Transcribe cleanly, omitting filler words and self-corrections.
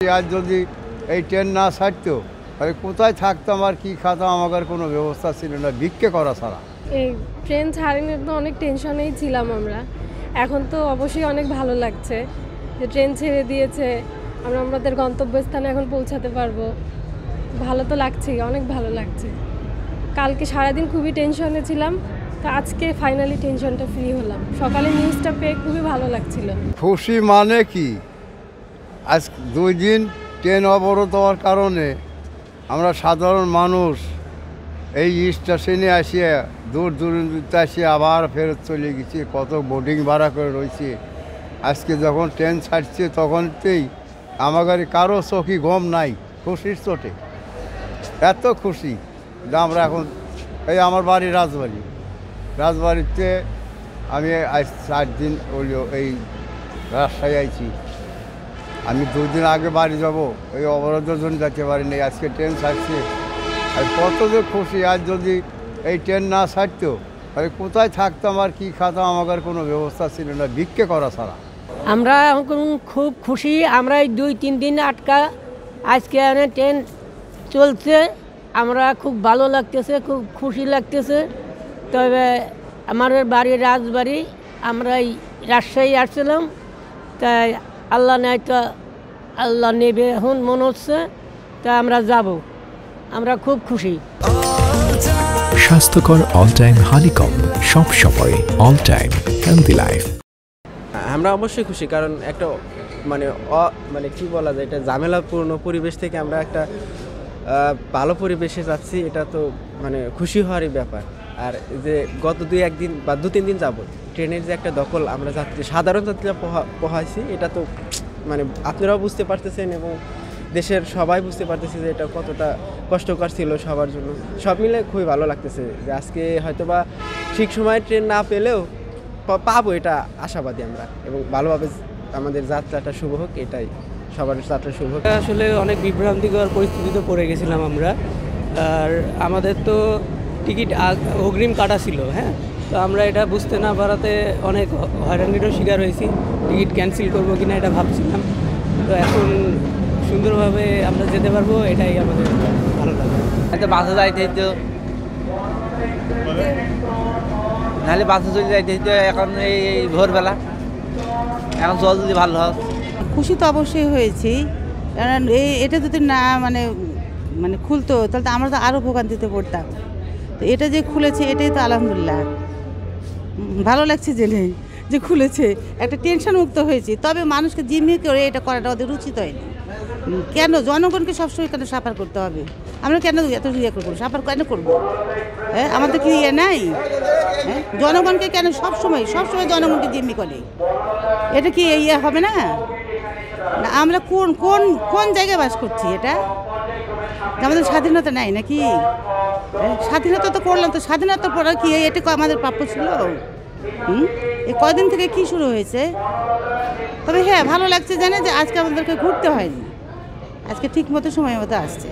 আজ যদি এই ট্রেন না ছাড়তো তাহলে কোথায় থাকতাম আর কি খাতাম, আমার কোনো ব্যবস্থা ছিল না ভিক্ষে করা ছাড়া। এই ট্রেন ছাড়েনি তো অনেক টেনশনেই ছিলাম আমরা। এখন তো অবশ্যই অনেক ভালো লাগছে যে ট্রেন ছেড়ে দিয়েছে, আমরা আমাদের গন্তব্যস্থানে এখন পৌঁছাতে পারবো। ভালো তো লাগছেই, অনেক ভালো লাগছে। কালকে সারাদিন খুবই টেনশনে ছিলাম, তো আজকে ফাইনালি টেনশনটা ফ্রি হলাম। সকালে নিউজটা পেয়ে খুবই ভালো লাগছিল। খুশি মানে কি, আজ 2 দিন ট্রেন অবরোধ হওয়ার কারণে আমরা সাধারণ মানুষ এই স্টেশনে আসিয়ে দূর দূরান্তে আসিয়ে আবার ফেরত চলে গেছি, কত বোর্ডিং ভাড়া করে রয়েছে। আজকে যখন ট্রেন ছাড়ছে তখনতেই আমাদের কারো চোখে ঘুম নাই, খুশির চোটে এত খুশি যে আমরা এখন এই আমার বাড়ি রাজবাড়িতে আমি আজ 4 দিন হলো এই রাজশাহী আইছি। আমি 2 দিন আগে বাড়ি যাব, এই অবরোধের জন্য যেতে পারিনি। আজকে ট্রেন ছাড়ছে, আর কত যে খুশি। আজ যদি এই ট্রেন না ছাড়তো তাহলে কোথায় থাকতাম আর কি খাতাম, আমার কোনো ব্যবস্থা ছিল না ভিক্ষে করা ছাড়া। আমরা এখন খুব খুশি। আমরা এই 2-3 দিন আটকা, আজকে ট্রেন চলছে, আমরা খুব ভালো লাগতেছে, খুব খুশি লাগতেছে। তবে আমাদের বাড়ি রাজবাড়ি, আমরা এই রাজশাহী আসছিলাম, তাই আল্লাহ নেয় তো আল্লাহ নেবে এখন মনে হচ্ছে, তা আমরা যাব, আমরা খুব খুশি। স্বাস্থ্যকর অল টাইম হানিকম, সব সময় অল টাইম হেলদি লাইফ। আমরা অবশ্যই খুশি, কারণ একটা মানে কি বলা যায়, এটা ঝামেলাপূর্ণ পরিবেশ থেকে আমরা একটা ভালো পরিবেশে যাচ্ছি, এটা তো মানে খুশি হওয়ারই ব্যাপার। আর যে গত 2-1 দিন বা 2-3 দিন যাব ট্রেনের যে একটা দখল আমরা যাত্রী, সাধারণ যাত্রীরা পোহাইছি, এটা তো মানে আপনারাও বুঝতে পারতেছেন এবং দেশের সবাই বুঝতে পারতেছে যে এটা কতটা কষ্টকর ছিল সবার জন্য। সব মিলে খুবই ভালো লাগতেছে যে আজকে হয়তোবা ঠিক সময়ে ট্রেন না পেলেও পাবো, এটা আশাবাদী আমরা, এবং ভালোভাবে আমাদের যাত্রাটা শুভ হোক, এটাই সবার যাত্রা শুভ হোক। আসলে অনেক বিভ্রান্তিকর পরিস্থিতিতে পড়ে গেছিলাম আমরা, আর আমাদের তো টিকিট অগ্রিম কাটা ছিল, হ্যাঁ, তো আমরা এটা বুঝতে না পারাতে অনেক হয়রানিরও শিকার হয়েছি। টিকিট ক্যান্সেল করবো কিনা এটা ভাবছিলাম, তো এখন সুন্দরভাবে আমরা যেতে পারবো, এটাই আমাদের ভালো লাগে। একটা বাসে যাইতে হইতো, নাহলে বাসে চলে যাইতে হইতো, এখন এই ভোরবেলা, এখন জল যদি ভালো হয়। খুশি তো অবশ্যই হয়েছি, কারণ এটা যদি না মানে খুলতো তাহলে তো আমরা তো আরও ভোগান্তিতে পড়তাম। তো এটা যে খুলেছে এটাই তো আলহামদুলিল্লাহ, ভালো লাগছে জেনে যে খুলেছে, একটা টেনশন মুক্ত হয়েছি। তবে মানুষকে জিম্মি করে এটা করাটা ওদের উচিত হয়নি। কেন জনগণকে সবসময় কেন সাফার করতে হবে? আমরা কেন এত করবো, সাফার কেন করবো? হ্যাঁ, আমাদের কি নাই? হ্যাঁ, জনগণকে কেন সবসময় জনগণকে জিম্মি করে? এটা কি হবে না? আমরা কোন কোন কোন জায়গায় বাস করছি? এটা আমাদের স্বাধীনতা নাই নাকি? স্বাধীনতা তো করলাম, তো স্বাধীনতার পর কি এটা আমাদের প্রাপ্য ছিল? এই কয়দিন থেকে কি শুরু হয়েছে? তবে হ্যাঁ, ভালো লাগছে জানে যে আজকে আমাদেরকে ঘুরতে হয়নি, আজকে ঠিক মতো সময় মতো আসছে।